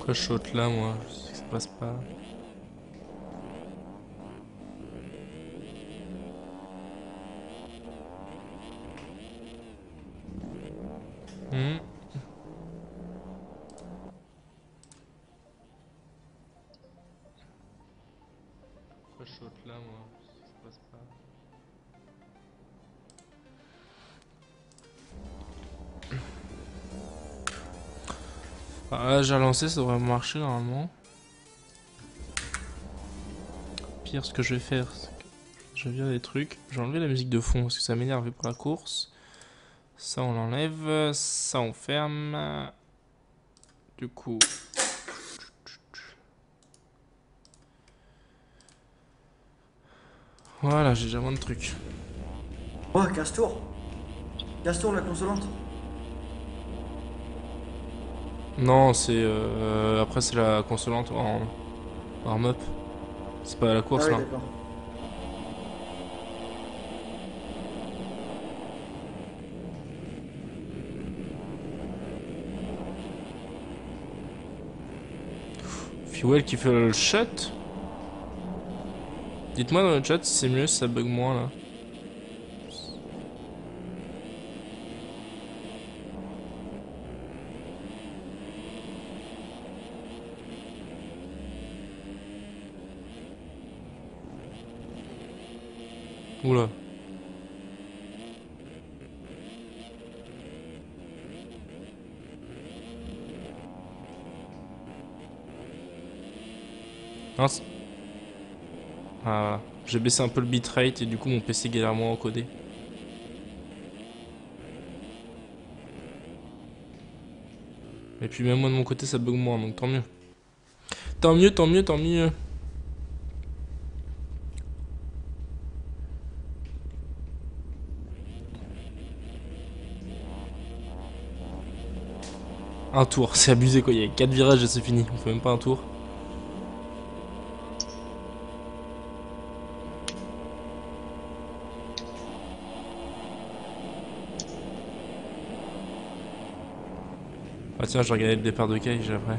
Pourquoi je saute là, moi? Je sais que ça passe pas. Hmm. Pourquoi je saute là, moi? Je sais que ça passe pas. Ah, là, j'ai relancé, ça devrait marcher normalement. Pire, ce que je vais faire, c'est que je vais virer des trucs. Je vais enlever la musique de fond parce que ça m'énerve pour la course. Ça, on l'enlève. Ça, on ferme. Du coup. Voilà, j'ai déjà moins de trucs. Oh, Castour. Castour, la consolante. Non, c'est. Après, c'est la consolante en warm-up. C'est pas la Ah course oui, là. d'accord. Fuel qui fait le shot. Dites-moi dans le chat si c'est mieux, si ça bug moins là. Oula. Mince. Ah, voilà. J'ai baissé un peu le bitrate et du coup mon PC galère moins à encoder. Et puis même moi de mon côté ça bug moins donc tant mieux. Tant mieux, tant mieux, tant mieux. Un tour, c'est abusé quoi, il y a 4 virages et c'est fini, on fait même pas un tour. Ah tiens, je regardais le départ de Cage après.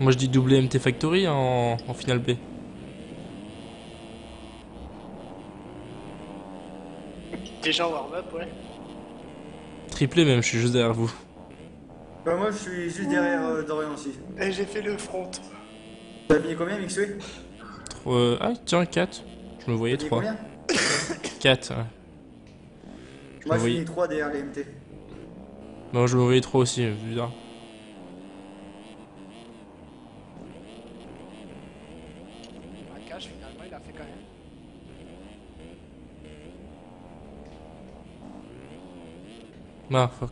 Moi je dis double MT Factory en finale B. Déjà en warm-up, ouais. Triplé même, je suis juste derrière vous. Bah, moi, je suis juste derrière Dorian aussi. Et j'ai fait le front. T'as mis combien, Mixway? Ah tiens, 4. Je me voyais T'as mis 3. combien? 4, ouais. Je Moi, me j'ai voyais. mis 3 derrière les MT. Non, je me voyais 3 aussi, bizarre. Un cache, finalement, il a fait quand même. Ah fuck.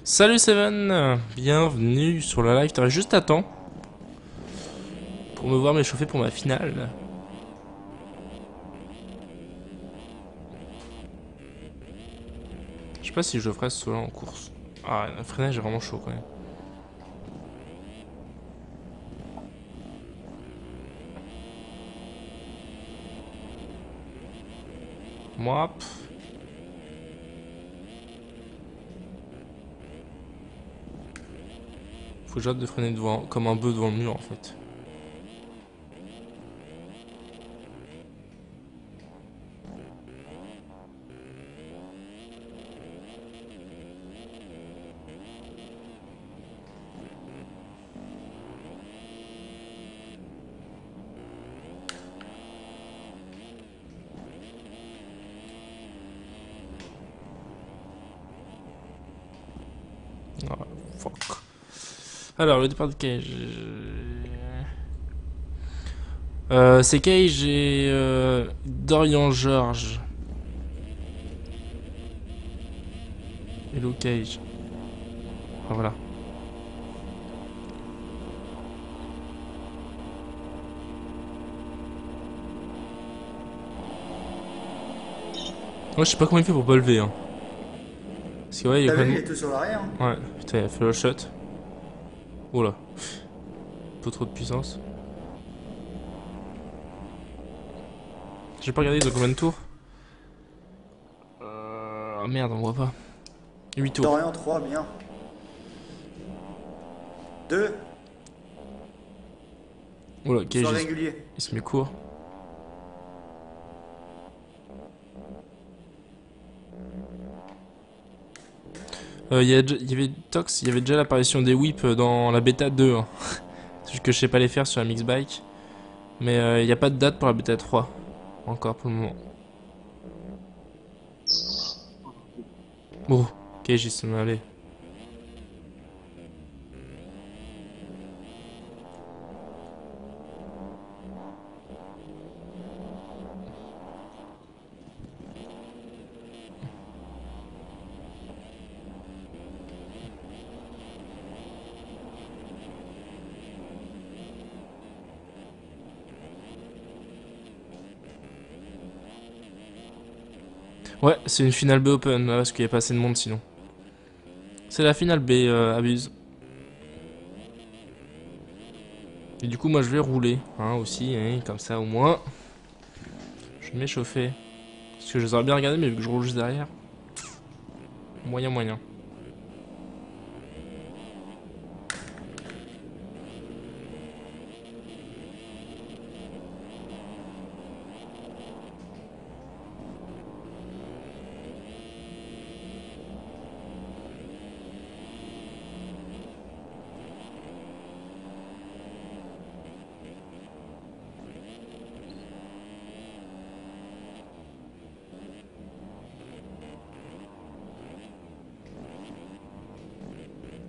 Salut Seven, bienvenue sur la live. T'aurais juste à temps pour me voir m'échauffer pour ma finale. Je sais pas si je le ferai ce soir en course. Ah, le freinage est vraiment chaud quand même. Moi, faut que j'arrête de freiner devant, comme un bœuf devant le mur en fait. Ah, fuck. Alors, le départ de Cage. C'est Cage et Dorian George. Hello Cage. Ah, voilà. Moi, je sais pas comment il fait pour pas lever. Hein. Parce que ouais, il y a T'as plein vu, de. il est tout sur l'arrière. Hein. Ouais, putain, il a fait le shot. Oh là. Un peu trop de puissance. J'ai pas regardé, ils ont combien de tours? Ah merde, on voit pas. 8 tours. Dorian 3, bien. 2, Oula, ok, sois régulier. il se met court. Il y avait Tox, il y avait déjà l'apparition des whips dans la bêta 2. Hein. C'est juste que je sais pas les faire sur la Mixbike. Mais il n'y a pas de date pour la bêta 3. Encore pour le moment. Bon, ok, j'y suis allé. Ouais, c'est une finale B open, là, parce qu'il n'y a pas assez de monde sinon. C'est la finale B, abuse. Et du coup, moi je vais rouler, hein, aussi, hein, comme ça au moins. Je vais m'échauffer. Parce que je les aurais bien regardé, mais vu que je roule juste derrière. Moyen, moyen.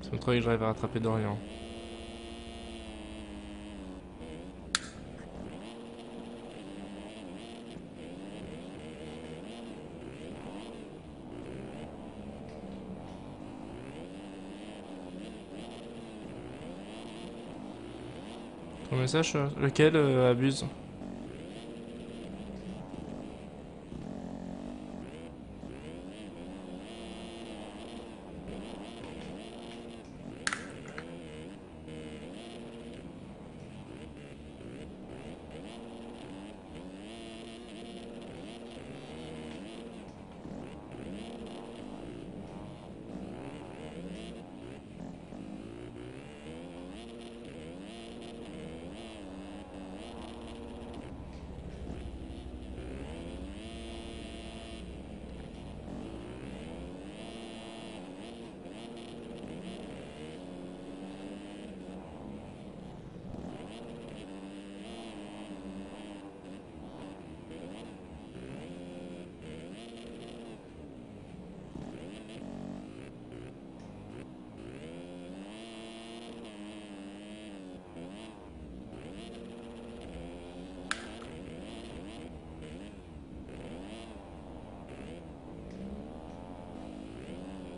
Ça me trouvait que j'arrive à rattraper Dorian. Ton message, lequel abuse?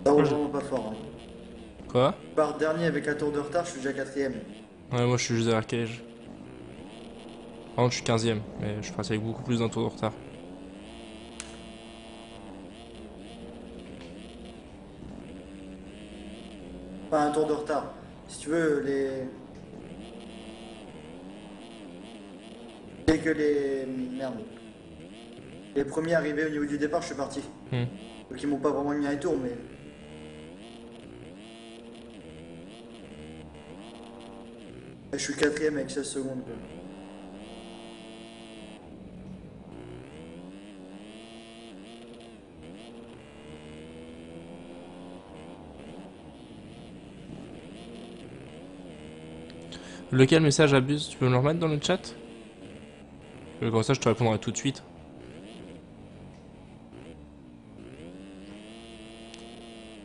Ça roule vraiment pas fort. Hein. Quoi? Je pars dernier avec un tour de retard, je suis déjà quatrième. Ouais, moi je suis juste derrière Cage. Par contre, je suis 15ème, mais je suis parti avec beaucoup plus d'un tour de retard. Pas un tour de retard. Si tu veux, dès que les... Merde. Les premiers arrivés au niveau du départ, je suis parti. Donc ils m'ont pas vraiment mis un tour, mais... Je suis quatrième avec 16 secondes. Quoi. Lequel message abuse? Tu peux me le remettre dans le chat? Comme ça, je te répondrai tout de suite.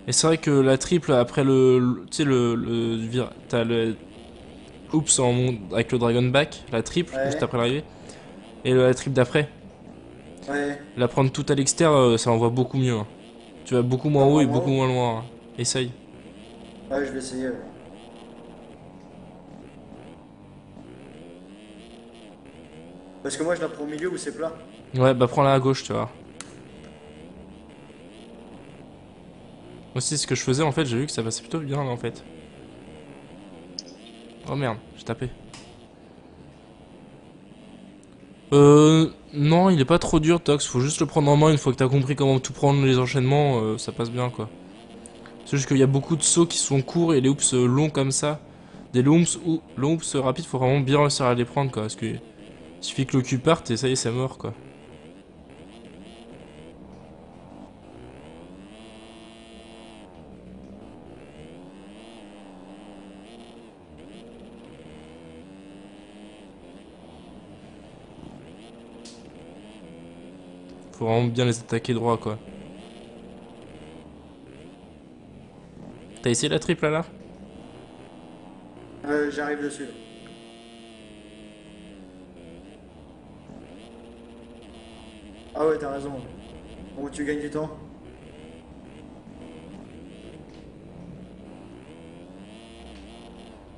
Et c'est vrai que la triple, après tu sais, t'as le. Oups, avec le Dragon Back, la triple, Ouais. juste après l'arrivée. Et la triple d'après. Ouais. La prendre tout à l'extérieur, ça envoie beaucoup mieux. Hein. Tu vas beaucoup moins haut et beaucoup moins loin. Hein. Essaye. Ouais, je vais essayer. Ouais. Parce que moi, je la prends au milieu où c'est plat. Ouais, bah prends-la à gauche, tu vois. Aussi, ce que je faisais, en fait, j'ai vu que ça passait plutôt bien, là, en fait. Oh merde, j'ai tapé. Non, il est pas trop dur, Tox. Faut juste le prendre en main une fois que t'as compris comment tout prendre les enchaînements, ça passe bien, quoi. C'est juste qu'il y a beaucoup de sauts qui sont courts et les hoops longs comme ça. Des longs hoops rapides, faut vraiment bien réussir à les prendre, quoi. Parce que il suffit que le cul parte et ça y est, c'est mort, quoi. Faut vraiment bien les attaquer droit, quoi. T'as essayé la triple là? J'arrive dessus. Ah ouais, t'as raison. Bon, tu gagnes du temps.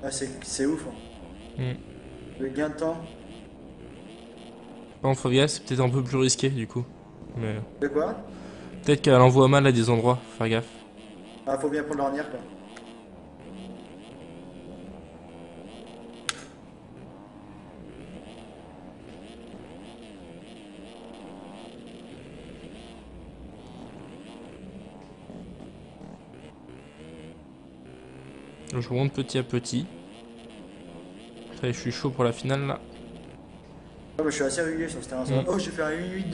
Ah, c'est ouf. Hein. Le gain de temps. Non, faut gaffe, c'est peut-être un peu plus risqué du coup. Mais De quoi? peut-être qu'elle envoie mal à des endroits, faut faire gaffe. Ah, faut bien prendre l'ornière, quoi. Je remonte petit à petit. Ça y est, je suis chaud pour la finale là. Ah, bah, je suis assez régulier sur ce terrain. Ça va. Oh, j'ai fait un 8-8-2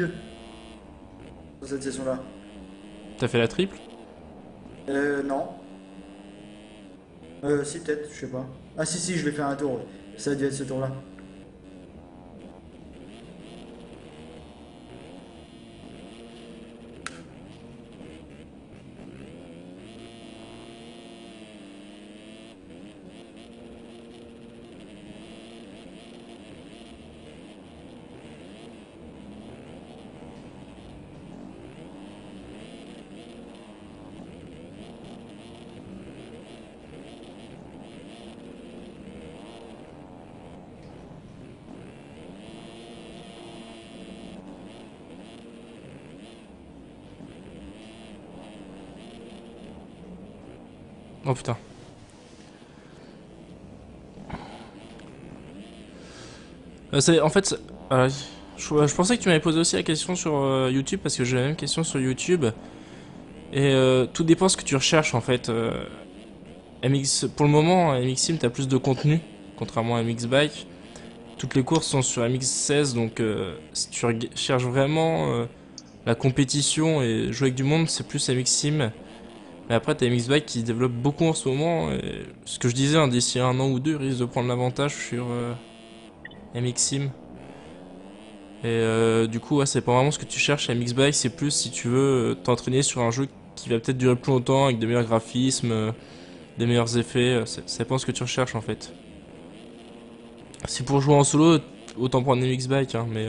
sur cette session-là. T'as fait la triple? Non. Si, peut-être, je sais pas. Ah, si, je vais faire un tour. Ouais. Ça a dû être ce tour-là. Oh putain. En fait, je pensais que tu m'avais posé aussi la question sur YouTube parce que j'ai la même question sur YouTube. Et tout dépend ce que tu recherches en fait. Pour le moment, MX Sim t'as plus de contenu, contrairement à MX Bike. Toutes les courses sont sur MX16, donc si tu cherches vraiment la compétition et jouer avec du monde, c'est plus MX Sim. Mais après, t'as MX Bike qui se développe beaucoup en ce moment. Et ce que je disais, hein, d'ici un an ou deux, il risque de prendre l'avantage sur MX Sim. Et du coup, ouais, c'est pas vraiment ce que tu cherches à MX Bike, c'est plus si tu veux t'entraîner sur un jeu qui va peut-être durer plus longtemps avec des meilleurs graphismes, des meilleurs effets. C'est pas ce que tu recherches en fait. Si pour jouer en solo, autant prendre MX Bike, hein, mais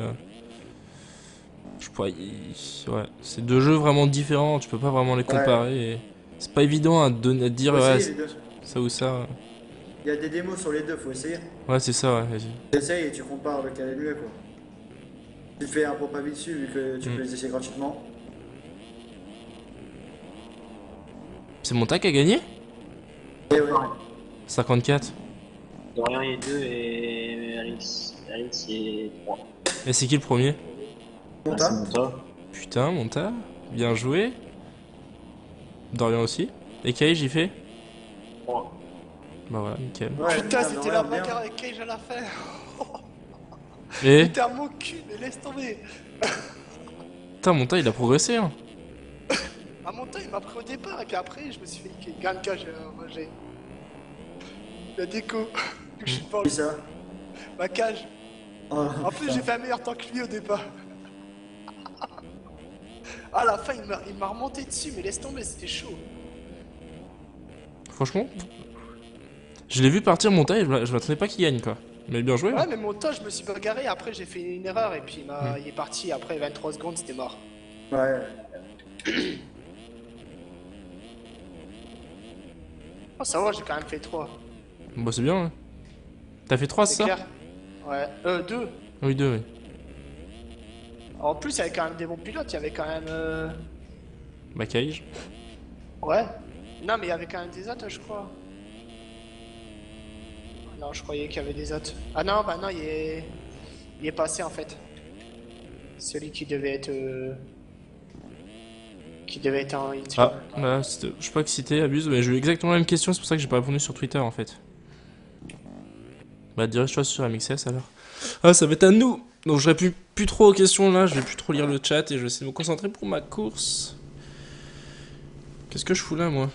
je pourrais, ouais, c'est deux jeux vraiment différents, tu peux pas vraiment les Ouais. comparer. C'est pas évident à dire Faut ouais, essayer les deux. ça ou ça. Il y a des démos sur les deux, faut essayer. Ouais, c'est ça, ouais, vas-y. Tu essayes et tu compares lequel est le mieux, quoi. Tu te fais un propre avis dessus, vu que tu Mm. peux les essayer gratuitement. C'est Monta qui a gagné? Et ouais. 54. Dorian est 2 et Alex est 3. Et c'est qui le premier? Bon, C'est Monta. Putain, Monta, bien joué. Dorian aussi. Et Kai, j'y fais? 3. Bah voilà, nickel. Ouais, Putain, bien, c'était bien, la bien. bagarre avec Cage à la fin. Et C'était à mon cul, mais laisse tomber. putain, Monta il a progressé, hein. À mon temps, il m'a pris au départ, et puis après, je me suis fait niquer. Gagne Cage, j'ai. La déco. Je suis pas Qui ça? ma cage. Oh, En plus, putain. j'ai fait un meilleur temps que lui au départ. À la fin, il m'a remonté dessus, mais laisse tomber, c'était chaud. Franchement, je l'ai vu partir Monta et je m'attendais pas qu'il gagne, quoi. Mais bien joué, Ouais, hein. mais mon temps, je me suis bagarré, après, j'ai fait une erreur, et puis il est parti, après 23 secondes, c'était mort. Ouais. Oh, ça va, j'ai quand même fait 3. Bah c'est bien, hein. T'as fait 3, c'est C'est ça? clair. Ouais, 2. Oui, 2, oui. En plus, il y avait quand même des bons pilotes, il y avait quand même. Bah Cage. Ouais. Non, mais il y avait quand même des autres, je crois. Non, je croyais qu'il y avait des autres. Ah non, bah non, il est passé en fait. Celui qui devait être... Qui devait être en hit. Ah, bah, je sais pas que citer, abuse, mais j'ai eu exactement la même question, c'est pour ça que j'ai pas répondu sur Twitter en fait. Bah, dirige-toi sur MXS alors. Ah, ça va être à nous! Donc, je réponds plus trop aux questions là, je vais plus trop lire le chat et je vais essayer de me concentrer pour ma course. Qu'est-ce que je fous là, moi?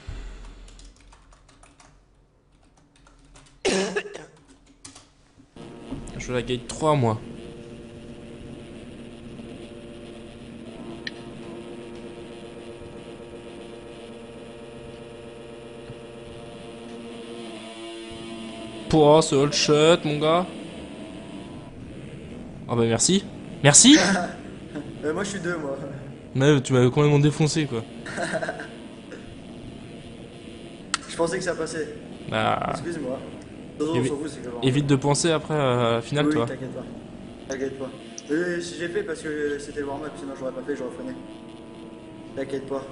Je veux la gate 3, moi. Pouah, ce hold shot, mon gars. Ah bah merci. Merci. Moi je suis 2 moi. Mais tu m'avais complètement défoncé, quoi. Je pensais que ça passait. Bah, Excuse-moi. Non, on s'en fout, c'est que genre. évite de penser après à la finale, Oui, toi. t'inquiète pas. T'inquiète pas. J'ai fait parce que c'était le warm-up, sinon j'aurais pas fait, j'aurais freiné. T'inquiète pas.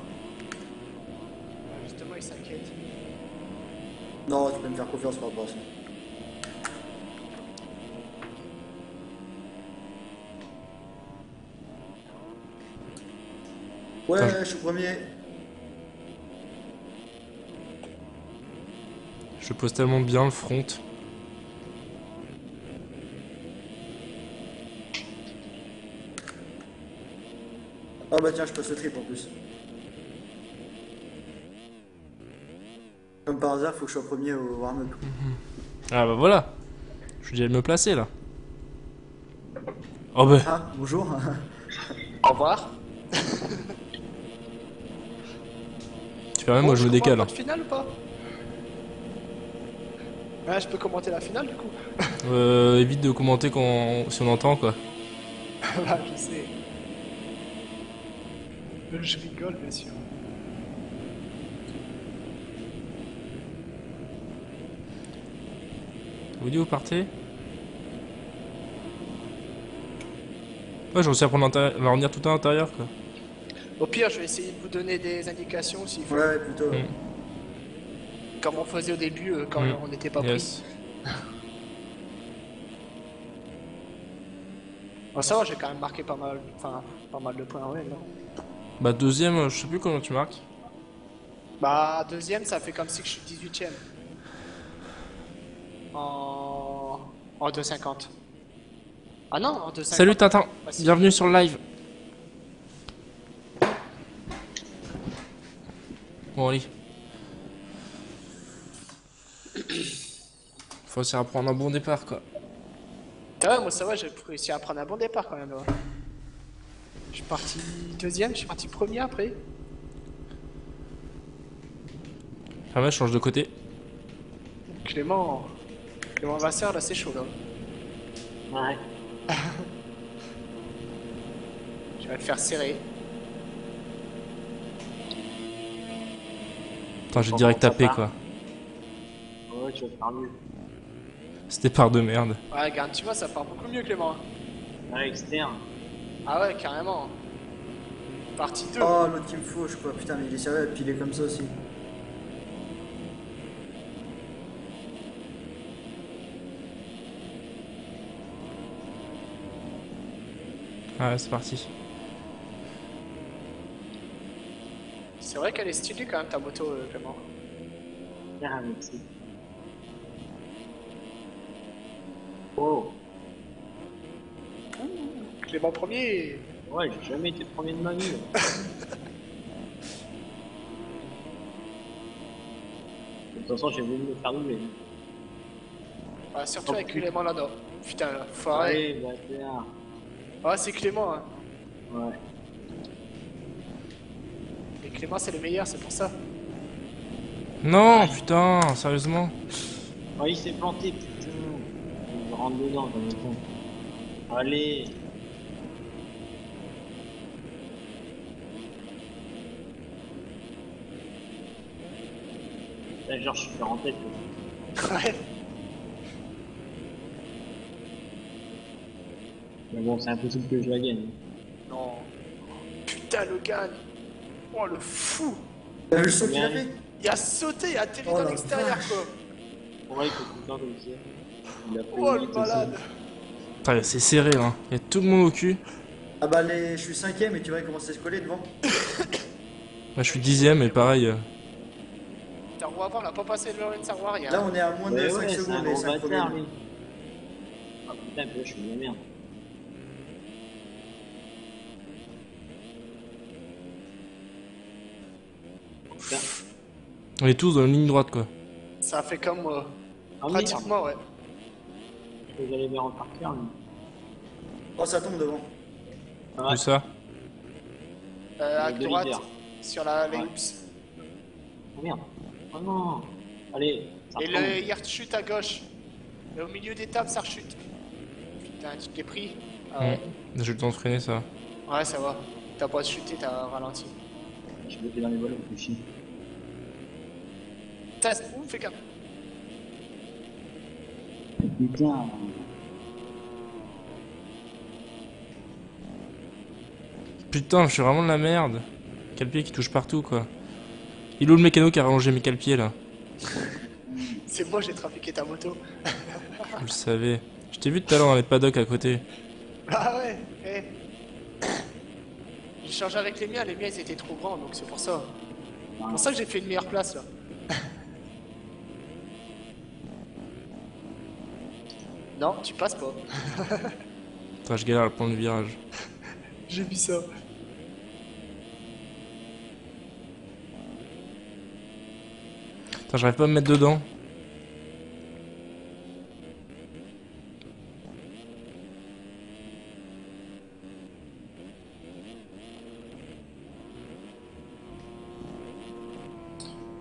Justement, il s'inquiète. Non, tu peux me faire confiance par rapport à ça. Ouais, Attends, je suis premier. Je pose tellement bien le front. Ah bah tiens, je passe le trip en plus. Comme par hasard, faut que je sois premier au warm-up. Ah bah voilà. Je suis déjà de me placer, là. Oh bah. Ah, bonjour. Au revoir. Tu permets, moi je me décale. La finale ou pas? Ouais, je peux commenter la finale du coup. Évite de commenter quand si on entend, quoi. Là, je sais. Je rigole, bien sûr. Vous dites, vous partez? Ouais, je réussis à prendre l'ornière tout à l'intérieur, quoi. Au pire, je vais essayer de vous donner des indications s'il faut. Ouais, plutôt. Comme on faisait au début quand on n'était pas Yes. pris. Bon, ça va, j'ai quand même marqué pas mal, pas mal de points, ouais, non? Bah deuxième, je sais plus comment tu marques. Bah, deuxième, ça fait comme si que je suis 18ème. En 2,50. Ah non, en 2,50. Salut Tintin, Bah, si. bienvenue sur le live. Bon allez. Faut essayer de prendre un bon départ, quoi. Ouais, moi ça va, j'ai réussi à prendre un bon départ quand même. Ouais. Je suis parti deuxième, je suis parti premier après. Ah ouais, je change de côté. Clément Vasseur, là c'est chaud là. Ouais. Je vais te faire serrer. Attends, j'ai direct tapé, quoi. Ouais, tu vas faire mieux. C'était par de merde. Ouais, regarde, tu vois, ça part beaucoup mieux Clément. Ouais, externe. Ah ouais, carrément. Partie 2. Oh, l'autre qui me fauche quoi. Putain, mais il est sérieux à piler comme ça aussi. Ah ouais, c'est parti. C'est vrai qu'elle est stylée quand même ta moto Clément. Ah, merci. Oh. Clément premier. Ouais, j'ai jamais été premier de ma vie. De toute façon, j'ai voulu me faire doubler. Ouais, surtout avec Clément là-dedans. Putain, foiré. Ouais, bah, Ouais, c'est Clément. Hein. ouais. Et Clément c'est le meilleur, c'est pour ça. Non, putain, sérieusement. Oh, il s'est planté, putain. Il rentre dedans, comme le con. Allez. Là, genre, je suis en tête. Ouais. Mais bon, c'est impossible que je la gagne. Non. Putain, Logan. Oh, le fou. T'as vu le saut qu'il a fait? Il a sauté, il a atterri Oh dans la l'extérieur, vache. Ouais, il faut tout le temps comme ça. Il a fait quoi. Oh, le vite aussi. malade. Putain, c'est serré, là. Il y a tout le monde au cul. Ah bah je suis 5ème et tu vois comment c'est se coller devant. Moi, je suis 10ème et pareil. Ta roue avant, on l'a pas passé le Lorenz Arroir, il y a... Là on est à moins de Ouais, 5 ouais, c'est un secondes les gros 5 premiers. bâtard, lui. Ah putain, puis là, je suis de la merde. Putain. On est tous dans une ligne droite, quoi. Ça fait comme moi. Ah, merde. Pratiquement, ouais. Vous allez bien repartir, lui. Oh ça tombe devant. Ouais. Tout ça. À De droite, leader. sur la Ouais. Oops. Oh merde. Oh non. Allez, ça Et retombe. il rechute à gauche. Et au milieu des tables, ça rechute. Putain, tu t'es pris. Ah ouais. J'ai le temps de freiner ça. Ouais, ça va. T'as pas chuté, t'as ralenti. Je suis bloqué dans les volets, je suis. Putain, ouh, fais gaffe. Putain. Putain, je suis vraiment de la merde. Quel pied qui touche partout, quoi. Il est où le mécano qui a rallongé mes cale-pieds, là? C'est moi, j'ai trafiqué ta moto. Vous le savez. Je t'ai vu tout à l'heure dans les paddocks à côté. Ah ouais, eh. J'ai changé avec les miens ils étaient trop grands, donc c'est pour ça. C'est pour ça que j'ai fait une meilleure place, là. Non, tu passes pas. Putain, je galère à prendre le virage. J'ai vu ça. Putain, j'arrive pas à me mettre dedans.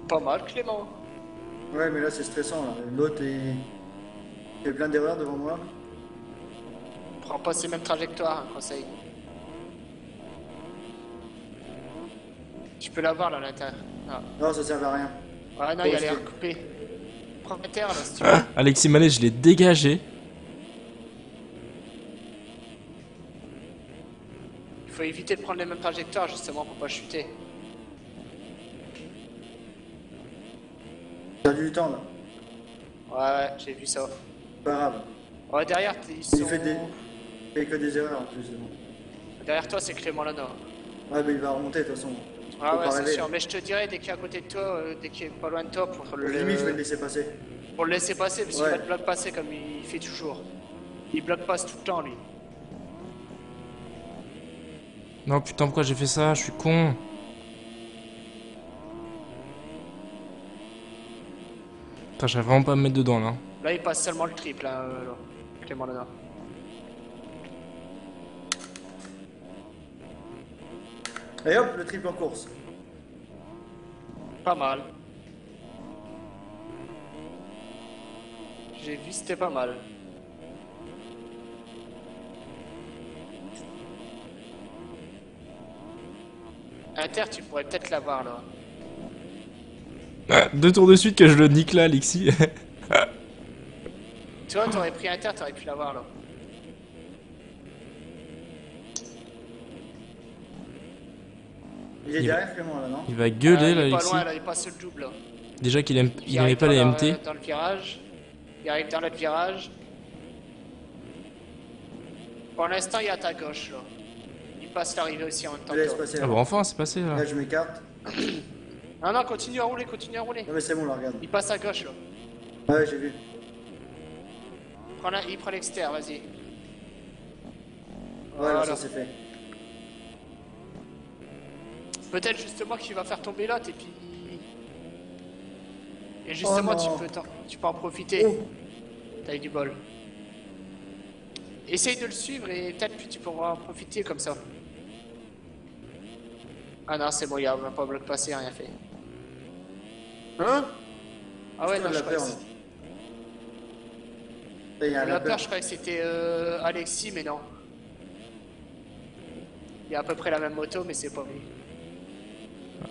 Pas mal, Clément. Ouais mais là c'est stressant là. L'autre il fait plein d'erreurs devant moi. Prends pas ces mêmes trajectoires, un conseil. Tu peux l'avoir là à l'intérieur. Ah. Non ça servait à rien. Ouais, non, Oh, il a l'air c'est- coupé. Prends la terre là si tu veux. Alexis Mallet, je l'ai dégagé. Il faut éviter de prendre les mêmes trajectoires justement pour pas chuter. J'ai perdu du temps là. Ouais, j'ai vu ça. Pas grave. Ouais, derrière, ils sont... Il fait que des erreurs en plus. C'est bon. Derrière toi, c'est Clément Lana. Ouais mais il va remonter de toute façon. Ah Faut ouais, pas c'est rêver. sûr. Mais je te dirais, dès qu'il est à côté de toi, dès qu'il est pas loin de toi, Limite je vais le laisser passer. pour le laisser passer, parce qu'il Ouais. va te bloquer passer comme il fait toujours. Il bloque passe tout le temps, lui. Non, putain, pourquoi j'ai fait ça? Je suis con. Putain, j'arrive vraiment pas à me mettre dedans, là. Là, il passe seulement le triple, là, Clément Lana. Et hop le triple en course. Pas mal. J'ai vu, c'était pas mal. Inter, tu pourrais peut-être l'avoir, là. Ah, 2 tours de suite que je le nique là, Alexis. Tu vois, t'aurais pris Inter, t'aurais pu l'avoir, là. Il est Il derrière Clément là non? Il va gueuler, là, il est pas Alexis. loin, là, il passe le double, là. Déjà qu'il aime, il aimait arrive pas les dans MT. dans le virage. Il arrive dans l'autre virage. Pour l'instant, il est à ta gauche, là. Il passe l'arrivée aussi en même temps Je que laisse toi. passer Ah là. bah enfin, c'est passé, là. Là je m'écarte. Non, non, continue à rouler, continue à rouler. Non mais c'est bon là regarde. Il passe à gauche, là. Ouais j'ai vu. Il prend l'extérieur, vas-y. Ouais Voilà. là ça c'est fait. Peut-être justement qu'il va faire tomber l'autre et puis... Et justement, Oh non. tu peux en profiter. Oh. T'as eu du bol. Essaye de le suivre et peut-être que tu pourras en profiter comme ça. Ah non, c'est bon, il a même pas bloc passé, rien fait. Hein? Ah ouais, Putain, non, la je croyais peur, que là. Là, il y a un La lapin. peur, je croyais que c'était Alexis, mais non. Il y a à peu près la même moto, mais c'est pas lui.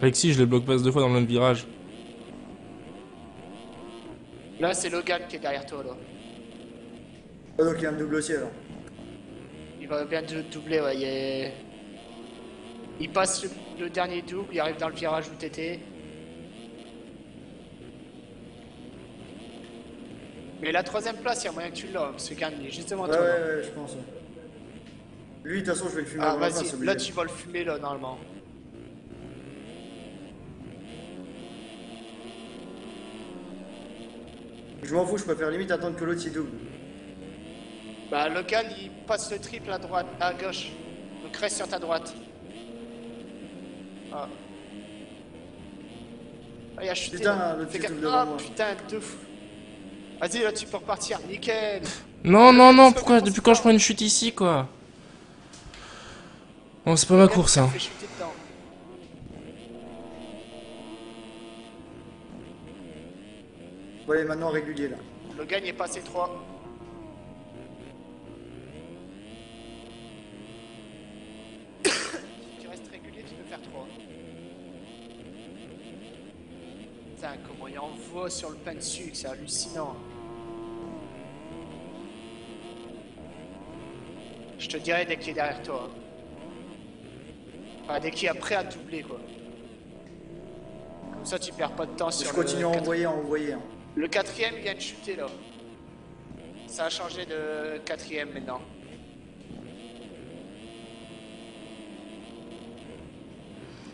Alexis, je le bloque passe 2 fois dans le même virage. Là, c'est Logan qui est derrière toi, là. Oh, donc il y a un double aussi alors. Il va bien doubler, ouais. Il passe le dernier double, il arrive dans le virage où t'étais. Mais la troisième place, il y a moyen que tu l'as, parce que Gann, il est juste devant Ouais toi. là. ouais je pense. Ouais. Lui, de toute façon, je vais le fumer Ah, avant la fin, c'est vas-y, obligé. là tu vas le fumer là, normalement. Je m'en fous, je préfère limite attendre que l'autre il double. Bah, Logan il passe le triple à droite, à gauche. Donc reste sur ta droite. Ah. Ah, il a chuté. Putain, là. le petit Fais double gaffe. devant Ah, moi. putain, de fou. Vas-y, là tu peux repartir, nickel. Non, non, Logan, non, sois pourquoi, défoncé depuis quand je dedans. prends une chute ici, quoi? Bon, c'est pas ma Logan, course, il t'a hein. fait chuter dedans. Bon, allez, maintenant régulier là. Logan il est passé 3. Si tu restes régulier, tu peux faire 3. Putain, comment il envoie sur le pain de sucre, c'est hallucinant. Je te dirai dès qu'il est derrière toi. Enfin, dès qu'il est prêt à doubler, quoi. Comme ça, tu perds pas de temps sur Je continue à le envoyer, à envoyer. Hein. Le quatrième vient de chuter, là. Ça a changé de quatrième, maintenant.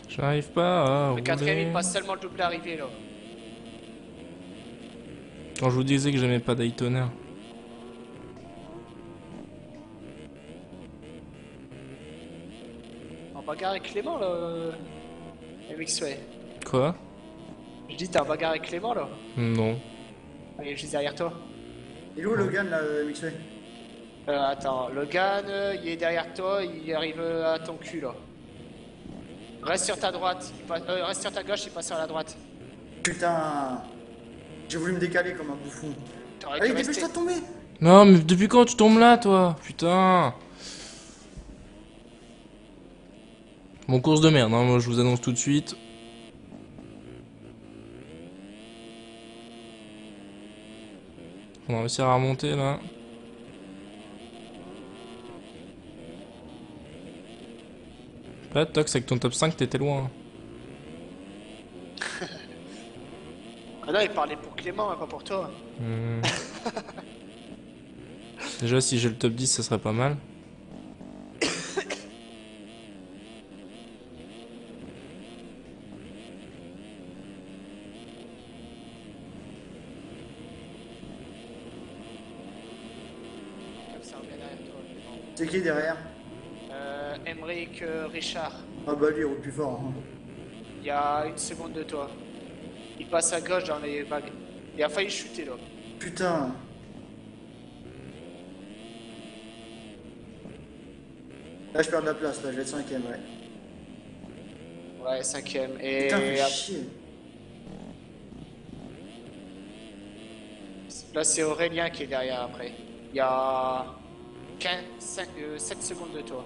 J'arrive pas à Le quatrième, rouler. il passe seulement le double arrivé, là. Quand je vous disais que j'aimais pas Daytona. En bagarre avec Clément, là. MXway. Quoi? Je dis, t'es en bagarre avec Clément, là. Non. Il est juste derrière toi. Il est où Logan là, mixé? Attends, Logan, il est derrière toi, il arrive à ton cul, là. Reste sur ta droite, reste sur ta gauche, il passe sur la droite. Putain. J'ai voulu me décaler comme un bouffon. T'aurais Allez, dû rester. dépêche-toi de tomber. Non, mais depuis quand tu tombes là, toi? Putain. Bon, course de merde, hein, moi je vous annonce tout de suite. On va réussir à remonter là. Là, Tox, avec ton top 5, t'étais loin. Ah non, il parlait pour Clément, hein, pas pour toi. Hmm. Déjà, si j'ai le top 10, ça serait pas mal. Comme ça, on vient derrière toi, Clément. C'est qui derrière? Emmerich Richard, Ah bah lui, il roule plus fort. Hein. il y a une seconde de toi. Il passe à gauche dans les vagues. Il a failli chuter, là. Putain. Là, je perds de la place, là, je vais être cinquième, ouais. Ouais, cinquième. Et Putain, fais chier. là, c'est Aurélien qui est derrière après. Il y a 7 secondes de toi.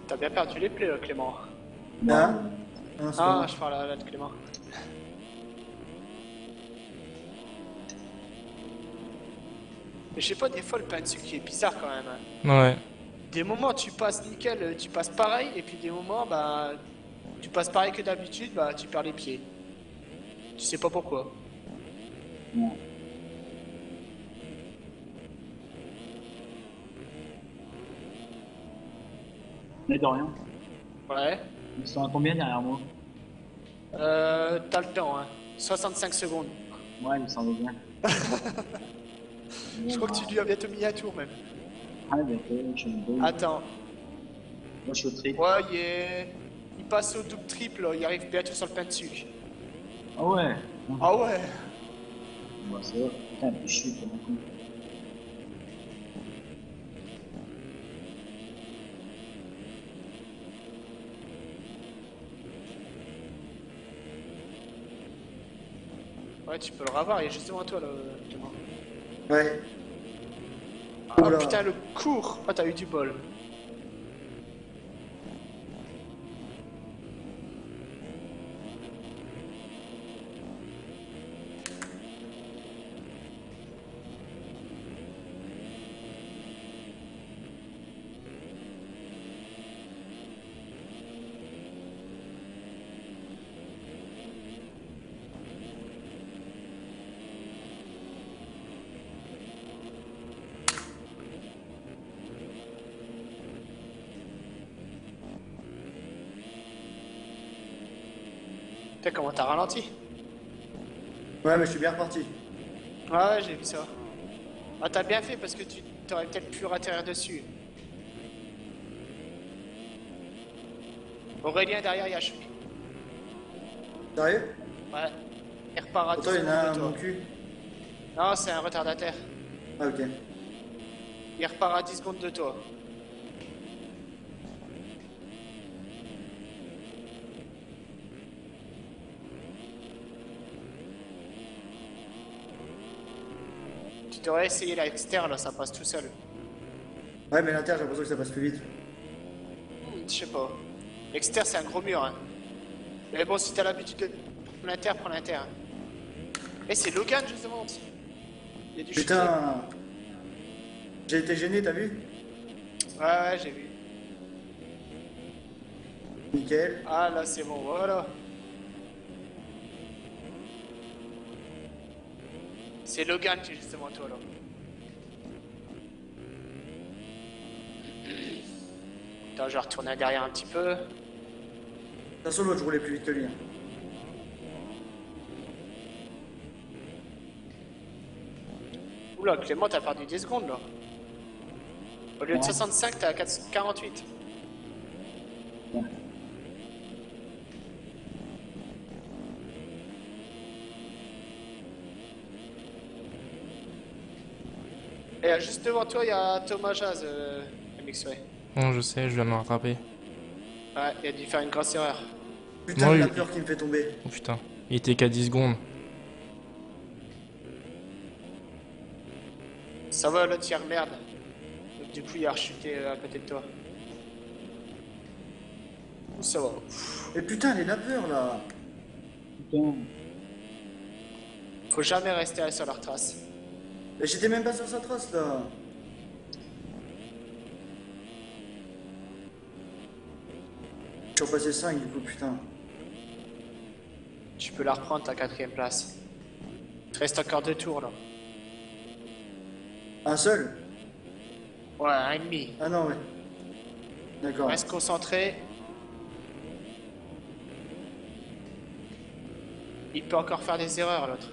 T'as bien perdu les plaies, Clément. Hein? Non, c'est pas Ah, moi. je parle là de Clément. Mais je sais pas, des fois le pain de sucre il est bizarre quand même. Hein. Ouais. Des moments tu passes nickel, tu passes pareil, et puis des moments bah tu passes pareil que d'habitude, bah tu perds les pieds. Tu sais pas pourquoi. Non. Mais de rien. Ouais. Ils sont à combien derrière moi? T'as le temps, hein. 65 secondes. Ouais, il s'en va bien. Je crois que tu lui as bientôt mis un tour même. Ah, d'accord, je me donne. Attends. Moi, je suis au tri. Ouais, il passe au double triple, là. Il arrive bientôt sur le pain de sucre. Ah ouais. Ah ouais. Bah, ça va. Putain, je suis comme un con. Ouais, tu peux le revoir, il est juste devant toi là. Devant. Ouais. Ah Oula. putain, le cours. Ah, t'as eu du bol. Putain, comment t'as ralenti? Ouais, mais je suis bien reparti. Ouais, j'ai vu ça. Ah, t'as bien fait parce que tu t'aurais peut-être pu atterrir dessus. Aurélien derrière, il a chopé. Sérieux? Ouais. Il repart à 10 Pourtant, il y en a un secondes de à mon toi. cul. Non, c'est un retardataire. Ah, ok. Il repart à 10 secondes de toi. Tu devrais essayer l'externe, là, ça passe tout seul. Ouais, mais l'inter, j'ai l'impression que ça passe plus vite. Je sais pas. L'externe, c'est un gros mur. Hein. Mais bon, si t'as l'habitude de prends l'inter. Hein. Et c'est Logan, justement. Il y a du shooting. Putain. J'ai été gêné, t'as vu? Ouais, j'ai vu. Nickel. Ah, là, c'est bon, voilà. C'est Logan qui est justement toi, là. Attends, je vais retourner derrière un petit peu. De toute façon, l'autre, je roulais plus vite que lui. Hein. Oula, Clément, t'as perdu 10 secondes, là. Au lieu de 65, t'es à 48. Et juste devant toi, il y a Thomas Jazz, MXway. Non, je sais, je viens de me rattraper. Ouais, il a dû faire une grosse erreur. Putain, Oui. la peur qui me fait tomber. Oh putain, il était qu'à 10 secondes. Ça va, l'autre, il merde. Donc, du coup, il a rechuté à côté de toi. Ça va. Et putain, les lapeurs, là. Putain. Faut jamais rester sur leur trace. Et j'étais même pas sur sa trace, là. Je suis repassé 5, du coup, putain. Tu peux la reprendre, ta 4ème place. Il te reste encore 2 tours, là. Un seul? Ouais, un et demi. Ah non, ouais. D'accord. Reste concentré. Il peut encore faire des erreurs, l'autre.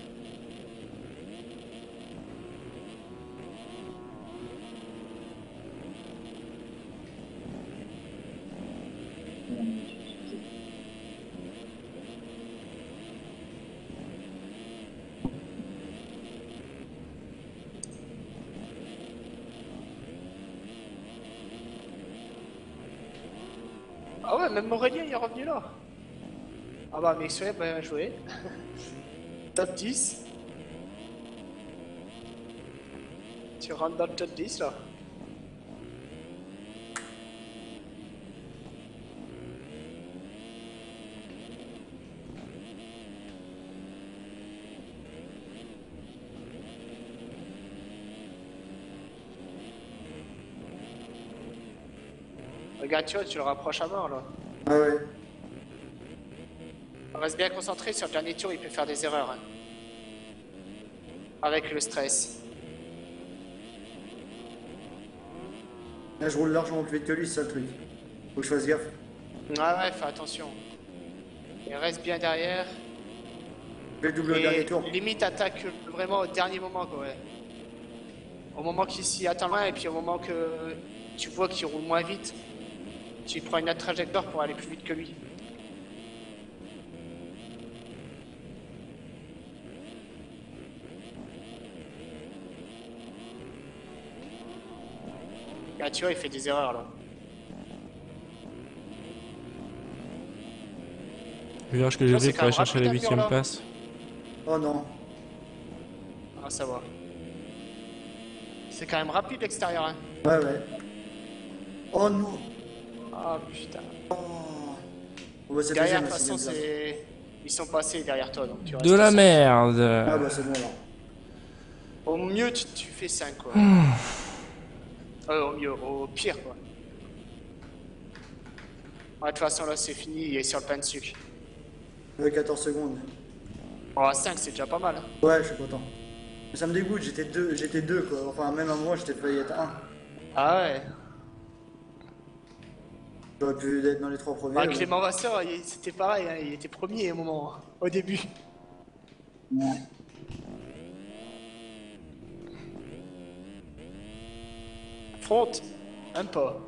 Ah ouais, même Aurélien, il est revenu là. Ah bah, Mixway, bien joué. Top 10. Tu rentres dans le top 10 là. Regarde, tu le rapproches à mort là. Ah ouais. Reste bien concentré sur le dernier tour, il peut faire des erreurs. Hein. Avec le stress. Là, je roule largement plus vite que lui, c'est ça le truc. Faut que je fasse gaffe. Ouais, fais attention. Et reste bien derrière. Je vais le doubler au dernier tour. Limite attaque vraiment au dernier moment quoi, ouais. Au moment qu'il s'y attend loin et puis au moment que tu vois qu'il roule moins vite, tu prends une autre trajectoire pour aller plus vite que lui. Là tu vois il fait des erreurs là. Le virage que j'ai Ça, c'est fait quand pour aller même chercher la rapide, 8ème là. place. Oh non. Ah, ça va. C'est quand même rapide l'extérieur, hein. Ouais, ouais. Oh non. Ah putain. Oh. Bon, bah, c'est Derrière, deuxième, de la toute façon, sixième place. c'est. Ils sont passés derrière toi, donc tu restes De la 5. merde. Ah bah c'est bon alors. Au mieux, tu fais 5, quoi. Au mieux, au pire, quoi. Ouais, de toute façon, là, c'est fini, il est sur le pain de sucre. 14 secondes. Oh, 5, c'est déjà pas mal. Hein. Ouais, je suis content. Mais ça me dégoûte, j'étais deux quoi. Enfin, même à moi, j'étais failli être un. Ah ouais. J'aurais pu être dans les 3 premiers. Bah, ouais. Clément Vasseur, c'était pareil, hein, il était premier à un moment, hein, au début. Front, un pas.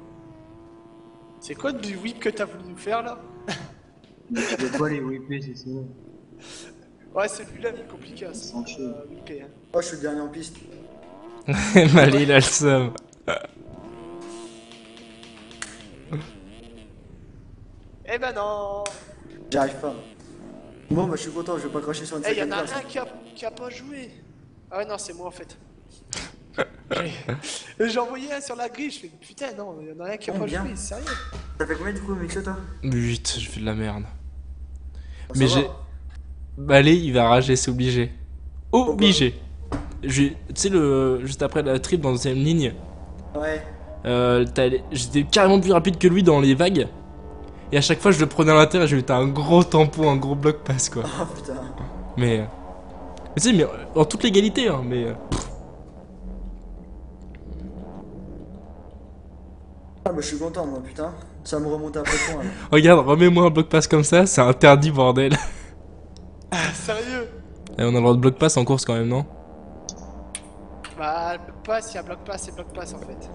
C'est quoi du whip que t'as voulu nous faire là? Je peux pas les whipper, c'est ça. Ouais, celui-là il est compliqué à Sans chier. whipper. Hein. Oh, je suis le dernier en piste. Mali, il a le seum. Eh ben non. J'y arrive pas. Bon, bah je suis content, je vais pas cracher sur une Eh, y'en cinquième a place. un qui a pas joué. Ah ouais, non, c'est moi en fait. J'ai envoyé un sur la grille, je fais putain, non, y'en a un qui a pas Combien joué, sérieux. T'as fait combien du coup, Mixo, toi 8, je fais de la merde. Oh, Mais ça j'ai. va. Mali, il va rager, c'est obligé. Obligé. Tu sais, juste après la trip dans la deuxième ligne, Ouais. j'étais carrément plus rapide que lui dans les vagues. Et à chaque fois, je le prenais à l'intérieur et je lui mettais un gros tampon, un gros bloc pass quoi. Oh putain. Mais tu sais, mais en toute légalité, hein, mais. Ah, bah je suis content, moi, putain. Ça me remonte à peu de points. Là. Regarde, remets-moi un bloc pass comme ça, c'est interdit, bordel. Sérieux. Et on a le droit de bloc pass en course quand même, non? Bah, bloc pass, il y a bloc pass et bloc pass en fait.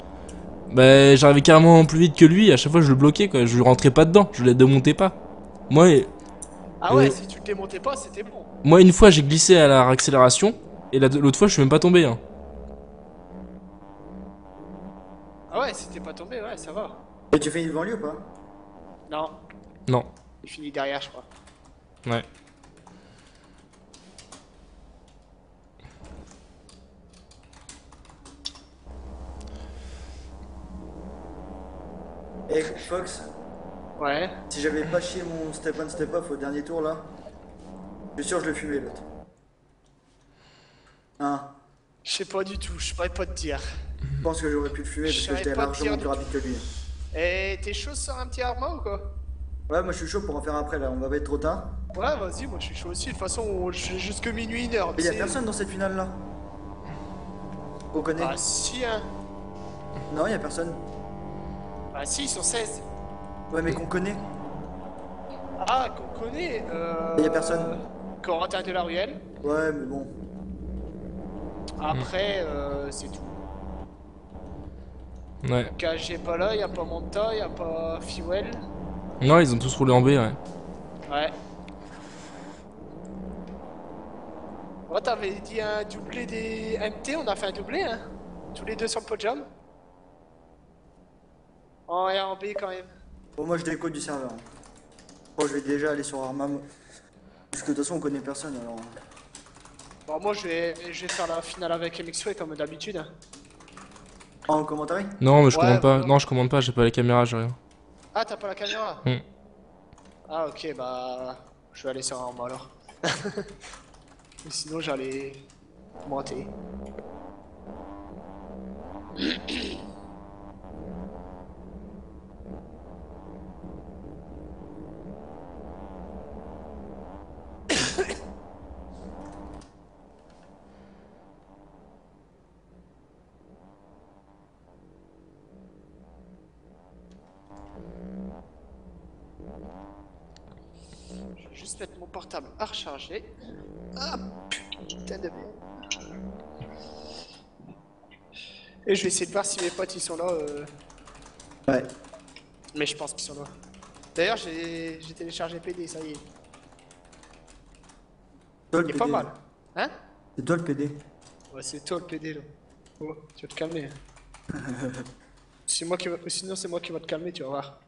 Bah, j'arrivais carrément plus vite que lui, à chaque fois je le bloquais quoi, je lui rentrais pas dedans, je le démontais pas. Moi, Ah ouais, si tu le démontais pas, c'était bon. moi une fois j'ai glissé à la accélération, et l'autre fois je suis même pas tombé. Hein. Ah ouais, si t'es pas tombé, ouais, ça va. Et tu finis devant lui ou pas Non, Non. il finit derrière, je crois. Ouais. Eh, Fox, Ouais. si j'avais pas chié mon step on step off au dernier tour là, je suis sûr que je le fumais l'autre. Hein Je sais pas du tout, je pourrais pas te dire. Je pense que j'aurais pu le fumer Je parce que saurais j'étais pas te largement dire plus du rapide que lui. Et t'es chaud sur un petit Arma ou quoi? Ouais, moi je suis chaud pour en faire après là, on va pas être trop tard. Ouais, vas-y, moi je suis chaud aussi. De toute façon, je suis jusque minuit, 1h. Mais y'a personne dans cette finale là. On connaît Ah si, hein. Non, y'a personne. Ah si, ils sont 16. Ouais, mais qu'on connaît. Ah, qu'on connaît. Y'a personne. Corentin de la Ruelle. Ouais, mais bon. Après, c'est tout. Ouais. KG est pas là, y'a pas Monta, y'a pas Fuel. Non, ils ont tous roulé en B, ouais. Ouais. Oh, t'avais dit un doublé des MT, on a fait un doublé, hein. Tous les deux sur le podium. Oh, et en B quand même. Bon, moi je décode du serveur. Bon, je vais déjà aller sur Arma. Parce que de toute façon, on connaît personne alors. Bon, moi je vais faire la finale avec MXW comme d'habitude. Hein. En commentaire Non, mais je Ouais, commande pas. voilà. Non, je commande pas, j'ai pas les caméras, j'ai rien. Ah, t'as pas la caméra? Hmm. Ah, ok, bah. Je vais aller sur Arma alors. Mais sinon, j'allais monter. Je vais juste mettre mon portable à recharger. Ah, putain de merde. Et je vais essayer de voir si mes potes ils sont là. Ouais. Mais je pense qu'ils sont là. D'ailleurs, j'ai téléchargé PD, ça y est. Toi Il le est pas PD. mal. Hein? C'est toi le PD. Ouais, c'est toi le PD là. Oh, tu vas te calmer. C'est moi qui va... Sinon, c'est moi qui va te calmer, tu vas voir.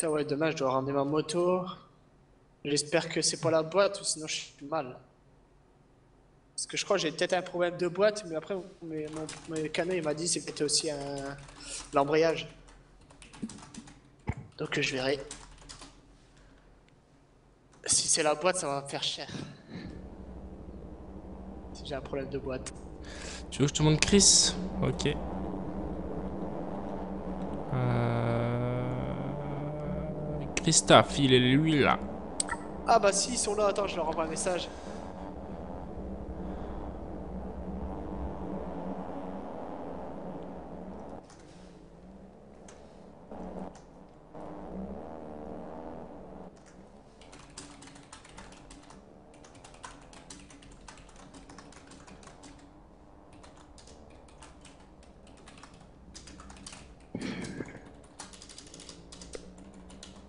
Putain, ouais, demain je dois ramener ma moto. J'espère que c'est pas la boîte ou sinon je suis mal. Parce que je crois que j'ai peut-être un problème de boîte, mais après mon mécano il m'a dit c'est peut-être aussi l'embrayage. Donc je verrai. Si c'est la boîte, ça va me faire cher. Si j'ai un problème de boîte. Tu veux que je te montre Chris? Ok. Christophe, il est lui là. Ah bah si, ils sont là, attends, je leur envoie un message.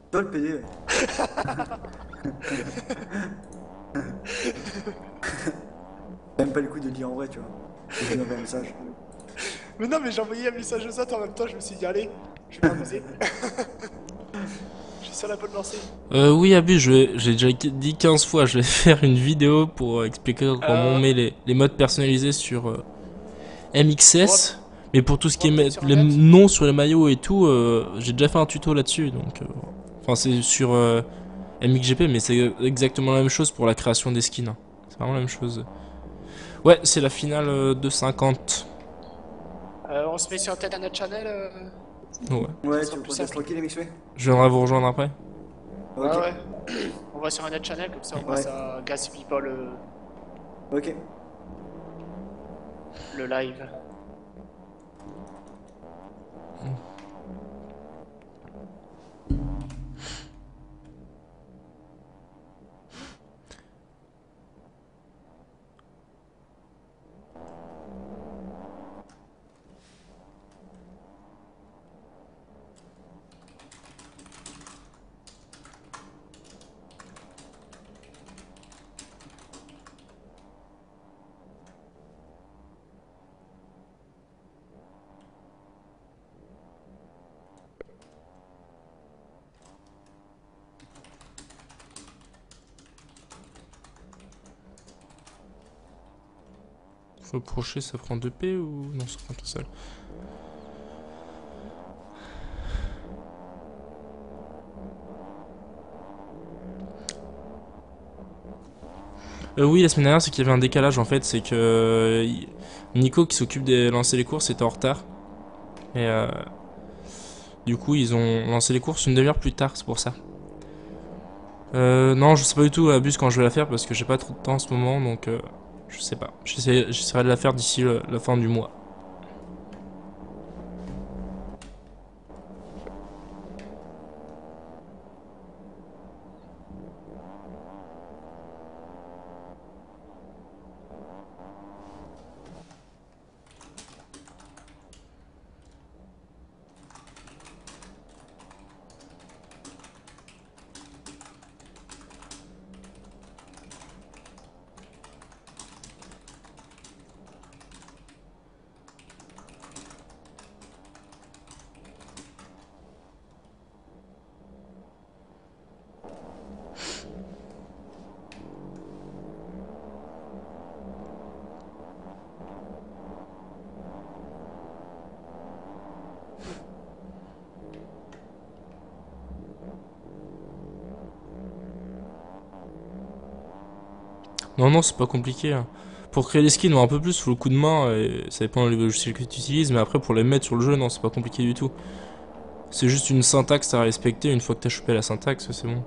Toi le PD, ouais. Même pas le coup de le dire en vrai, tu vois. Je lui envoie un message. Mais non, mais j'ai envoyé un message aux autres en même temps, je me suis dit, allez, je vais m'amuser. Je suis sur la bonne lancée. Oui, Abus, j'ai déjà dit 15 fois, je vais faire une vidéo pour expliquer comment on met les modes personnalisés sur MXS. Mais pour tout ce qui On va peut-être est sur un les net. noms sur les maillots et tout, j'ai déjà fait un tuto là-dessus. Donc, enfin, c'est sur MXGP, mais c'est exactement la même chose pour la création des skins. C'est vraiment la même chose. Ouais, c'est la finale de 50. On se met sur peut-être un autre channel. Ouais. Ça Ouais, sera tu veux plus qu'on teste simple. tranquille, MXP? Je viendrai vous rejoindre après. Ouais, Ok. ouais. On va sur un autre channel, comme ça au moins Ouais. ça gaspille pas Ok. le live. Faut approcher, ça prend 2P ou non, ça prend tout seul. Oui, la semaine dernière, c'est qu'il y avait un décalage en fait. C'est que Nico qui s'occupe de lancer les courses était en retard. Et du coup, ils ont lancé les courses une demi-heure plus tard, c'est pour ça. Non, je sais pas du tout à bus quand je vais la faire parce que j'ai pas trop de temps en ce moment, donc je sais pas. J'essaierai de la faire d'ici la fin du mois. Non, non, c'est pas compliqué, hein. Pour créer les skins, un peu plus, faut le coup de main, et ça dépend du logiciel que tu utilises, mais après pour les mettre sur le jeu, non, c'est pas compliqué du tout. C'est juste une syntaxe à respecter, une fois que t'as chopé la syntaxe, c'est bon.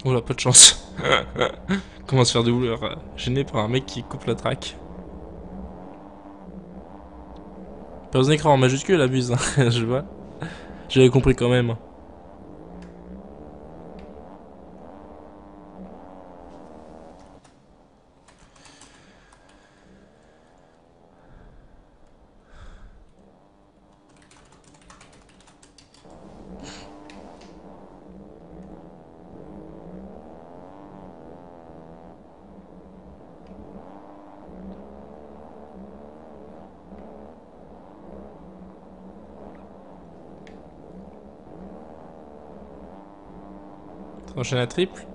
Oh là, pas de chance. Comment se faire douleur gêné par un mec qui coupe la track. Pas aux écrans en majuscule, abuse, hein, je vois. J'avais compris quand même. Enchaîne à triple.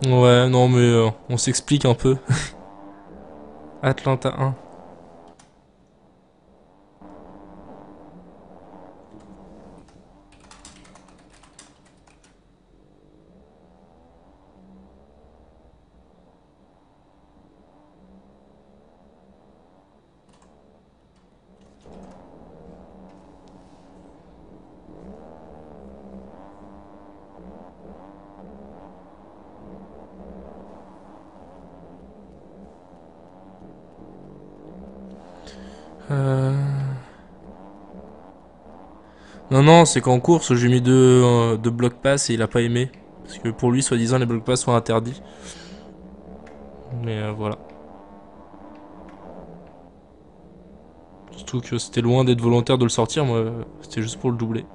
Ouais, non mais on s'explique un peu. Atlanta 1. Euh... Non, non, c'est qu'en course, j'ai mis deux blocs pass et il a pas aimé. Parce que pour lui, soi-disant, les blocs pass sont interdits. Mais voilà. Surtout que c'était loin d'être volontaire de le sortir, moi, c'était juste pour le doubler.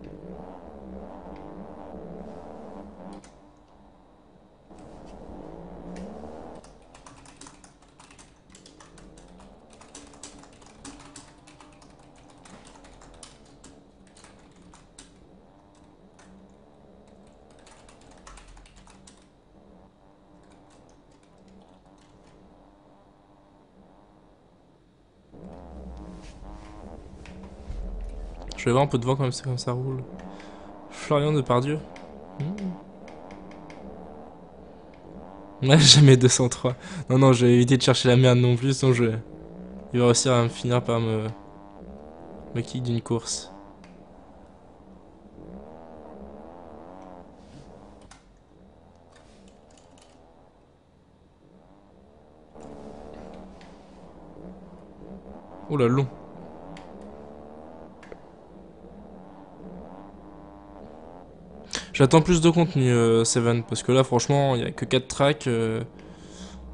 Je vais avoir un peu de vent quand même, c'est comme ça roule. Florian Depardieu. Ouais, jamais 203. Non, non, je vais éviter de chercher la merde non plus, sinon il va réussir à me finir par me kick d'une course. Oh là, long. J'attends plus de contenu, Seven, parce que là, franchement, il y a que 4 tracks.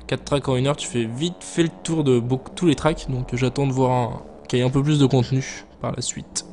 4 tracks en 1 heure, tu fais vite fait le tour de tous les tracks, donc j'attends de voir qu'il y ait un peu plus de contenu par la suite.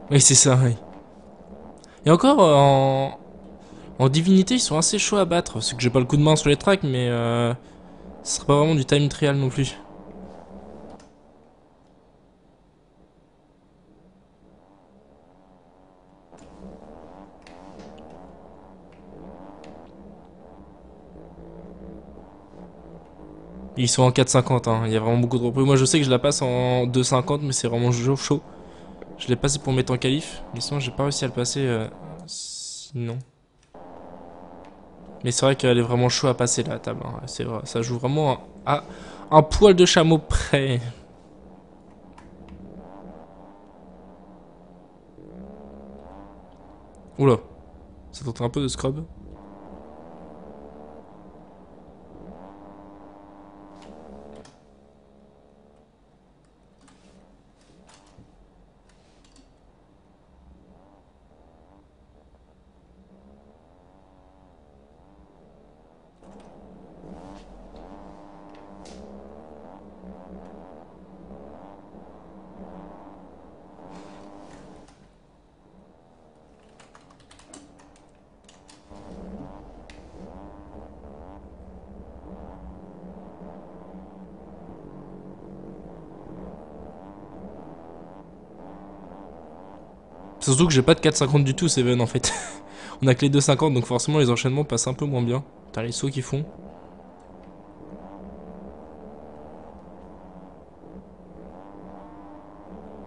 Oui, c'est ça, oui. Et encore, en divinité, ils sont assez chauds à battre. C'est que j'ai pas le coup de main sur les tracks, mais ce serait pas vraiment du time trial non plus. Ils sont en 4,50, hein. Il y a vraiment beaucoup de repris. Moi je sais que je la passe en 2,50, mais c'est vraiment chaud. Je l'ai passé pour mettre en qualif, mais sinon j'ai pas réussi à le passer sinon. Mais c'est vrai qu'elle est vraiment chaud à passer la table, hein. C'est vrai, ça joue vraiment à un poil de chameau près. Oula, ça tente un peu de scrub. Surtout que j'ai pas de 4,50 du tout, Seven en fait. On a que les 2,50, donc forcément les enchaînements passent un peu moins bien. T'as les sauts qu'ils font.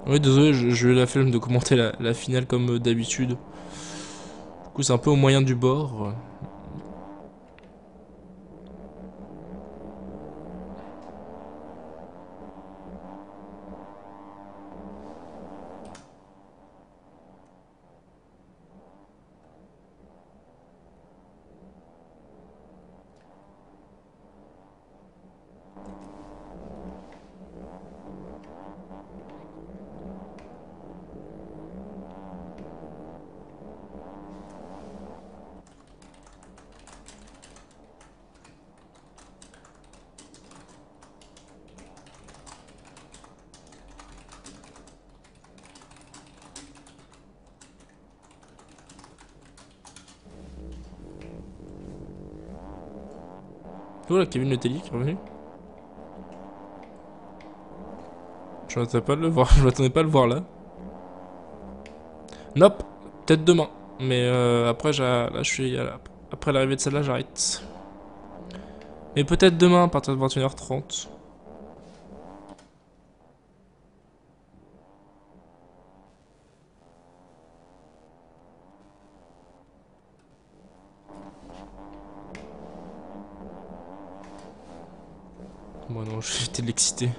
Oui, désolé, je vais la flemme de commenter la finale comme d'habitude. Du coup, c'est un peu au moyen du bord. Oh là, Kevin Le Tellier qui est revenu. Je m'attendais pas à le voir, je m'attendais pas à le voir là. Nope, peut-être demain. Mais après, là, je suis après l'arrivée de celle-là, j'arrête. Mais peut-être demain à partir de 21h30. Bon non, j'étais de l'excité.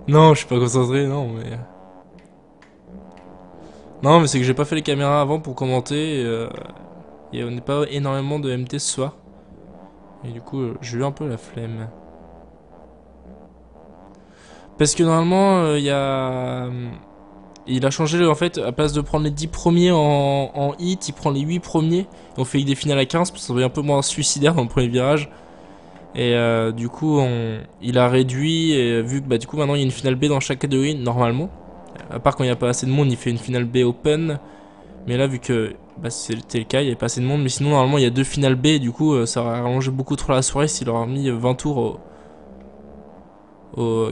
Non, je suis pas concentré, non, mais... Non, mais c'est que j'ai pas fait les caméras avant pour commenter, et on n'est pas énormément de MT ce soir. Et du coup, j'ai eu un peu la flemme. Parce que normalement, il a changé, en fait, à place de prendre les 10 premiers en hit, il prend les 8 premiers. Et on fait des finales à 15, parce que ça devient un peu moins suicidaire dans le premier virage. Et du coup, il a réduit, et vu que bah, du coup maintenant il y a une finale B dans chaque catégorie, normalement. À part quand il n'y a pas assez de monde, il fait une finale B open. Mais là, vu que bah, c'était le cas, il n'y avait pas assez de monde. Mais sinon, normalement, il y a 2 finales B, et du coup, ça aurait rallongé beaucoup trop la soirée s'il aurait mis 20 tours au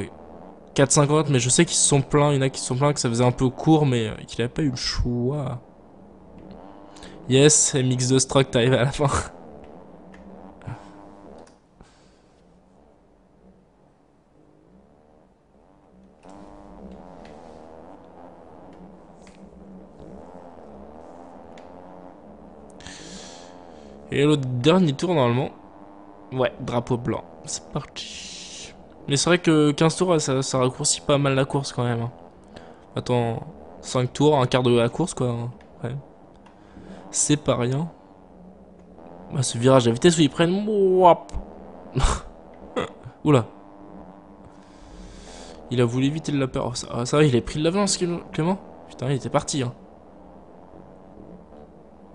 4,50. Mais je sais qu'ils se sont plaints, il y en a qui se sont plaints que ça faisait un peu court, mais qu'il n'avait pas eu le choix. Yes, MX de Stroke, t'arrives à la fin. Et le dernier tour, normalement. Ouais, drapeau blanc. C'est parti. Mais c'est vrai que 15 tours, ça raccourcit pas mal la course quand même. Attends, 5 tours, un quart de la course quoi. Ouais. C'est pas rien. Bah, ce virage à vitesse où ils prennent. Wouap. Oula. Il a voulu éviter le lapin. Oh, ça va, il a pris de l'avance, Clément. Putain, il était parti. Hein.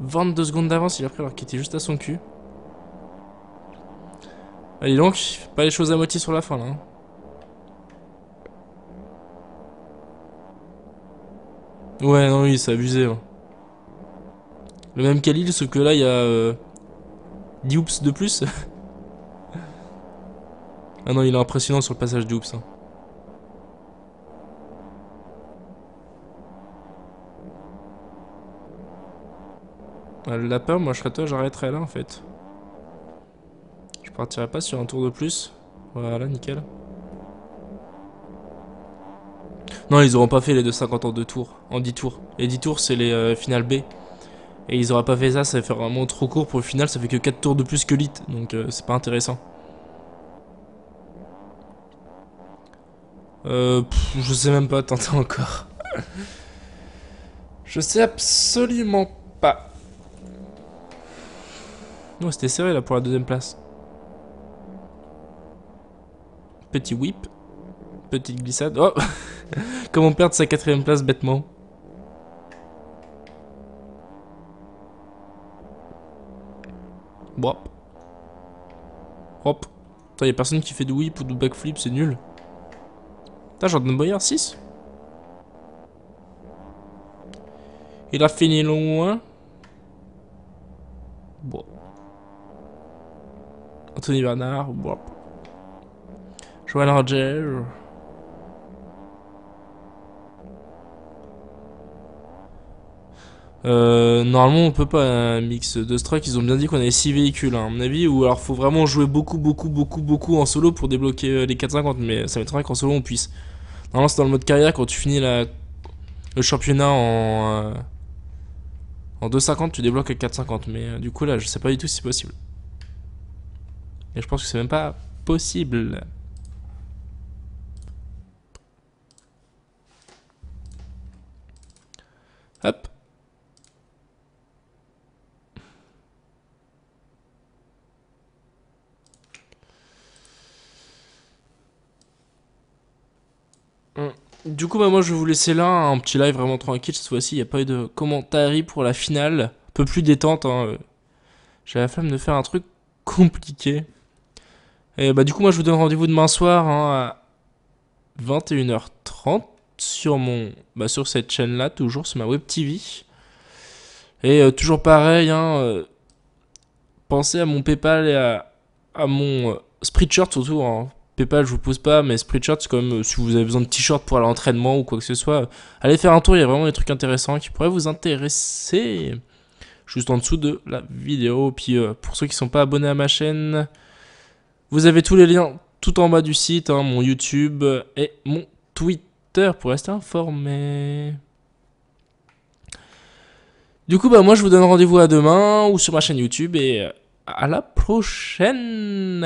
22 secondes d'avance, il a pris alors qu'il était juste à son cul. Allez donc, pas les choses à moitié sur la fin là. Hein. Ouais, non, oui, c'est abusé. Hein. Le même Khalil, sauf que là, il y a 10 oups de plus. Ah non, il est impressionnant sur le passage du oups. Hein. Le lapin, moi je serais toi, j'arrêterais là en fait. Je partirais pas sur un tour de plus. Voilà, nickel. Non, ils auront pas fait les 2,50 en 2 tours, en 10 tours. Les 10 tours, c'est les finales B. Et ils auraient pas fait ça, ça fait vraiment trop court pour le final, ça fait que 4 tours de plus que l'IT, donc c'est pas intéressant. Je sais même pas, tenter encore. Je sais absolument pas. Non, c'était serré là pour la deuxième place. Petit whip. Petite glissade. Oh. Comment perdre sa 4ème place bêtement. Bon. Hop. Putain, y'a personne qui fait de whip ou de backflip, c'est nul. Putain, Jordan Boyer, 6. Il a fini loin. Bon. Anthony Bernard. Bon. Joël Roger. Normalement on peut pas un mix de truck, ils ont bien dit qu'on avait 6 véhicules hein, à mon avis, ou alors faut vraiment jouer beaucoup en solo pour débloquer les 450, mais ça m'étonnerait qu'en solo on puisse. Normalement c'est dans le mode carrière quand tu finis le championnat en 2,50 tu débloques les 4,50, mais du coup là je sais pas du tout si c'est possible. Et je pense que c'est même pas possible. Hop. Du coup, bah, moi je vais vous laisser là, un petit live vraiment tranquille. Cette fois-ci, il n'y a pas eu de commentaires pour la finale. Un peu plus détente. Hein. J'ai la flemme de faire un truc compliqué. Et bah, du coup, moi je vous donne rendez-vous demain soir hein, à 21h30 sur, sur cette chaîne-là, toujours sur ma web TV. Et toujours pareil, hein, pensez à mon PayPal et à mon Spreadshirt surtout. Hein. PayPal, je vous pose pas, mais Spreadshirt, c'est quand même si vous avez besoin de t-shirts pour aller à l'entraînement ou quoi que ce soit, allez faire un tour, il y a vraiment des trucs intéressants qui pourraient vous intéresser. Juste en dessous de la vidéo. Puis pour ceux qui sont pas abonnés à ma chaîne, vous avez tous les liens tout en bas du site, hein, mon YouTube et mon Twitter pour rester informé. Du coup, bah moi je vous donne rendez-vous à demain ou sur ma chaîne YouTube et à la prochaine.